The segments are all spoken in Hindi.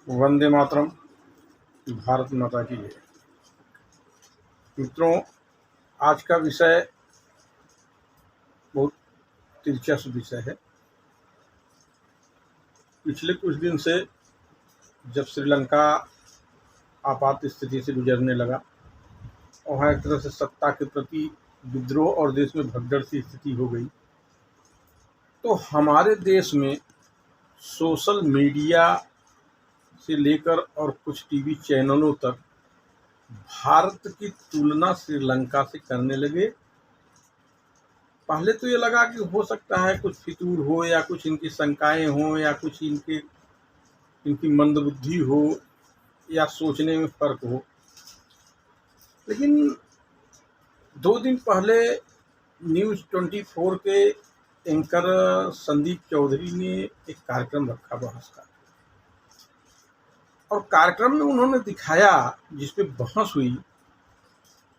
वंदे मातरम। भारत माता की जय। मित्रों, आज का विषय बहुत दिलचस्प विषय है। पिछले कुछ दिन से जब श्रीलंका आपात स्थिति से गुजरने लगा, वहाँ एक तरह से सत्ता के प्रति विद्रोह और देश में भगदड़ सी स्थिति हो गई, तो हमारे देश में सोशल मीडिया से लेकर और कुछ टीवी चैनलों तक भारत की तुलना श्रीलंका से करने लगे। पहले तो ये लगा कि हो सकता है कुछ फितूर हो या कुछ इनकी शंकाएं हो या कुछ इनकी मंदबुद्धि हो या सोचने में फर्क हो, लेकिन 2 दिन पहले न्यूज़ 24 के एंकर संदीप चौधरी ने एक कार्यक्रम रखा बहस का, और कार्यक्रम में उन्होंने दिखाया, जिसपे बहस हुई,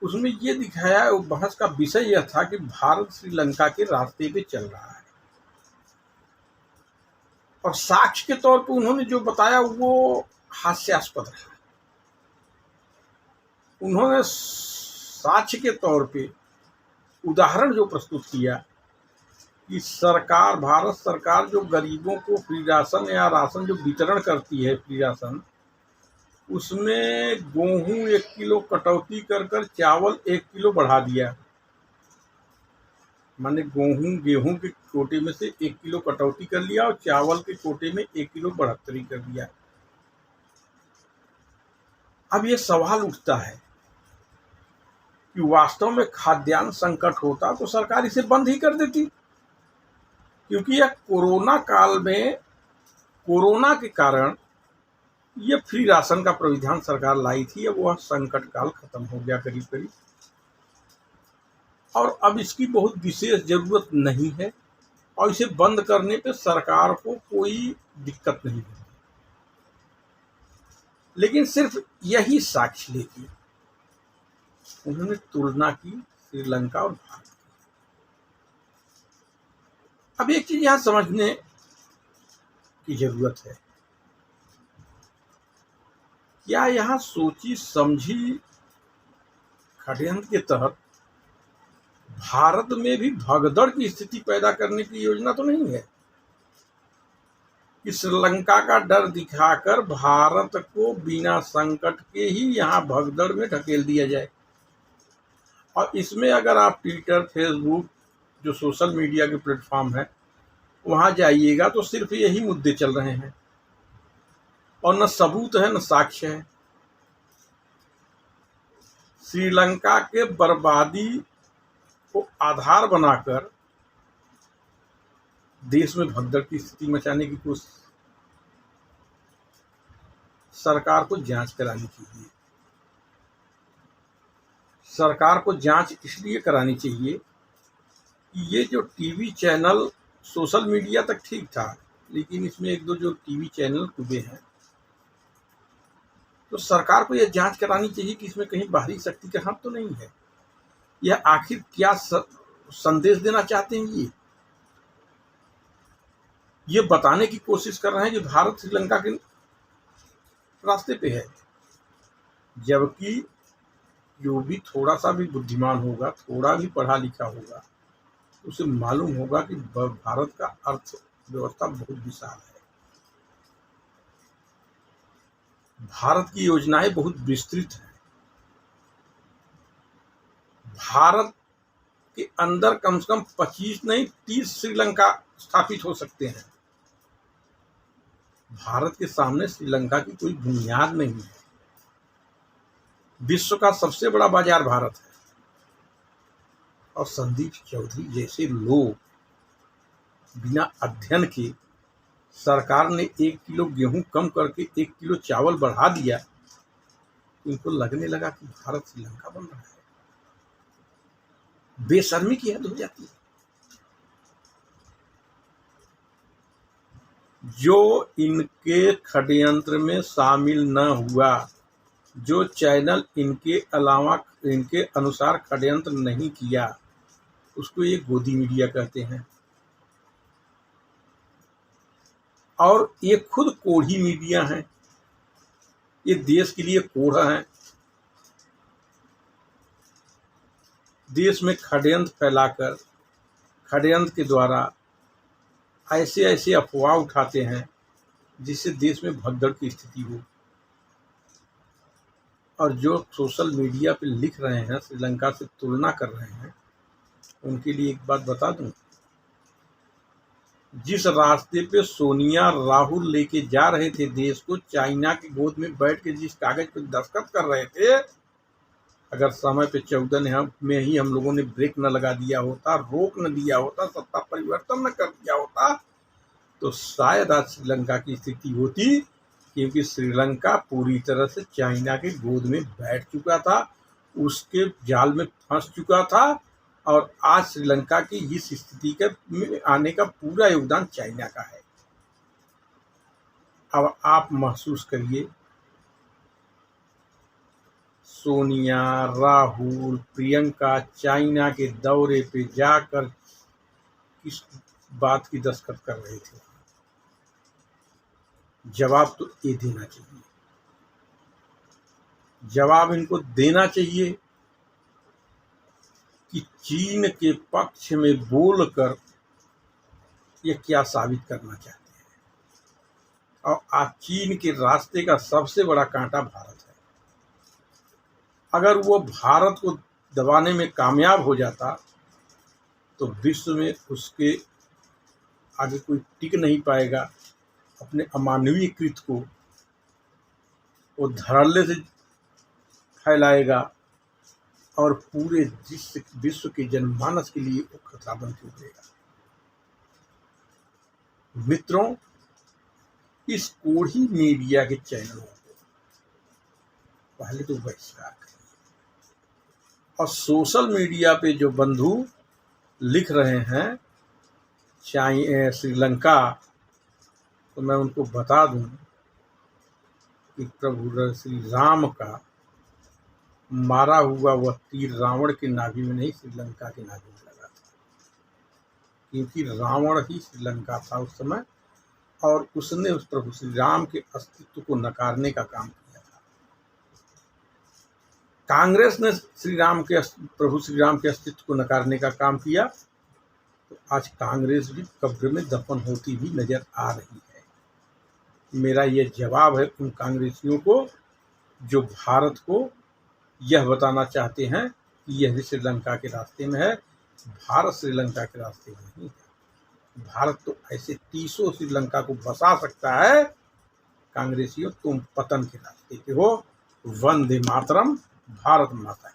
उसमें ये दिखाया, वो बहस का विषय यह था कि भारत श्रीलंका के रास्ते पे चल रहा है, और साक्ष्य के तौर पे उन्होंने जो बताया वो हास्यास्पद रहा। उन्होंने साक्ष्य के तौर पे उदाहरण जो प्रस्तुत किया कि भारत सरकार जो गरीबों को फ्री राशन या राशन जो वितरण करती है, फ्री राशन, उसमें गेहूं 1 किलो कटौती कर चावल 1 किलो बढ़ा दिया। माने गेहूं के कोटे में से 1 किलो कटौती कर लिया और चावल के कोटे में 1 किलो बढ़ोतरी कर दिया। अब ये सवाल उठता है कि वास्तव में खाद्यान्न संकट होता तो सरकार इसे बंद ही कर देती, क्योंकि यह कोरोना काल में कोरोना के कारण ये फ्री राशन का प्रावधान सरकार लाई थी। अब वह संकट काल खत्म हो गया करीब करीब, और अब इसकी बहुत विशेष जरूरत नहीं है, और इसे बंद करने पे सरकार को कोई दिक्कत नहीं है। लेकिन सिर्फ यही साक्ष्य लेके उन्होंने तुलना की श्रीलंका और भारत की। अब एक चीज यहां समझने की जरूरत है, क्या यहां सोची समझी षड्यंत्र के तहत भारत में भी भगदड़ की स्थिति पैदा करने की योजना तो नहीं है कि श्रीलंका का डर दिखाकर भारत को बिना संकट के ही यहां भगदड़ में ढकेल दिया जाए। और इसमें अगर आप ट्विटर, फेसबुक, जो सोशल मीडिया के प्लेटफॉर्म है, वहां जाइएगा तो सिर्फ यही मुद्दे चल रहे हैं, और न सबूत है न साक्ष्य है। श्रीलंका के बर्बादी को आधार बनाकर देश में भगदड़ की स्थिति मचाने की कोशिश। सरकार को जांच करानी चाहिए। सरकार को जांच इसलिए करानी चाहिए कि ये जो टीवी चैनल, सोशल मीडिया तक ठीक था, लेकिन इसमें 1-2 जो टीवी चैनल खुले हैं, तो सरकार को यह जांच करानी चाहिए कि इसमें कहीं बाहरी शक्ति का हाथ तो नहीं है। यह आखिर क्या संदेश देना चाहते हैं? ये बताने की कोशिश कर रहे हैं कि भारत श्रीलंका के रास्ते पे है, जबकि जो भी थोड़ा सा भी बुद्धिमान होगा, थोड़ा भी पढ़ा लिखा होगा, उसे मालूम होगा कि भारत का अर्थव्यवस्था बहुत विशाल है। भारत की योजनाएं बहुत विस्तृत हैं। भारत के अंदर कम से कम 25 नहीं 30 श्रीलंका स्थापित हो सकते हैं। भारत के सामने श्रीलंका की कोई बुनियाद नहीं है। विश्व का सबसे बड़ा बाजार भारत है, और संदीप चौधरी जैसे लोग बिना अध्ययन के, सरकार ने 1 किलो गेहूं कम करके 1 किलो चावल बढ़ा दिया, इनको लगने लगा कि भारत श्रीलंका बन रहा है। बेशर्मी की हद हो जाती है। जो इनके षड्यंत्र में शामिल न हुआ, जो चैनल इनके अलावा इनके अनुसार षड्यंत्र नहीं किया, उसको ये गोदी मीडिया कहते हैं। और ये खुद कोढ़ी मीडिया हैं। ये देश के लिए कोढ़ हैं। देश में षड्यंत्र फैलाकर, षड्यंत्र के द्वारा ऐसे ऐसे अफवाह उठाते हैं जिससे देश में भगदड़ की स्थिति हो। और जो सोशल मीडिया पे लिख रहे हैं, श्रीलंका से तुलना कर रहे हैं, उनके लिए एक बात बता दूं, जिस रास्ते पे सोनिया राहुल लेके जा रहे थे देश को, चाइना की गोद में बैठ के जिस कागज पे दस्तखत कर रहे थे, अगर समय पे 14 में ही हम लोगों ने ब्रेक न लगा दिया होता, रोक न दिया होता, सत्ता परिवर्तन न कर दिया होता, तो शायद आज श्रीलंका की स्थिति होती, क्योंकि श्रीलंका पूरी तरह से चाइना के गोद में बैठ चुका था, उसके जाल में फंस चुका था। और आज श्रीलंका की इस स्थिति के में आने का पूरा योगदान चाइना का है। अब आप महसूस करिए, सोनिया, राहुल, प्रियंका चाइना के दौरे पे जाकर किस बात की दस्तखत कर रहे थे। जवाब तो ये देना चाहिए, जवाब इनको देना चाहिए कि चीन के पक्ष में बोलकर ये क्या साबित करना चाहते हैं। और आज चीन के रास्ते का सबसे बड़ा कांटा भारत है। अगर वो भारत को दबाने में कामयाब हो जाता तो विश्व में उसके आगे कोई टिक नहीं पाएगा। अपने अमानवीय कृत्य को वो धड़ल्ले से फैलाएगा और पूरे विश्व के जनमानस के लिए वो खतरा बन के उभरेगा। मित्रों, इस कोढ़ी मीडिया के चैनलों को पहले तो बहिष्कार करें, और सोशल मीडिया पे जो बंधु लिख रहे हैं श्रीलंका, तो मैं उनको बता दूं कि प्रभु श्री राम का मारा हुआ वह तीर रावण के नाभि में नहीं, श्रीलंका के नाभि में लगा था, क्योंकि रावण ही श्रीलंका था उस समय, और उसने उस प्रभु श्री राम के अस्तित्व को नकारने का काम किया था। कांग्रेस ने प्रभु श्री राम के अस्तित्व को नकारने का काम किया, तो आज कांग्रेस भी कब्र में दफन होती भी नजर आ रही है। मेरा यह जवाब है उन कांग्रेसियों को जो भारत को यह बताना चाहते हैं कि यह भी श्रीलंका के रास्ते में है। भारत श्रीलंका के रास्ते में नहीं है। भारत तो ऐसे 30 श्रीलंका को बसा सकता है। कांग्रेसियों, तुम पतन के रास्ते पे हो। वंदे मातरम। भारत माता।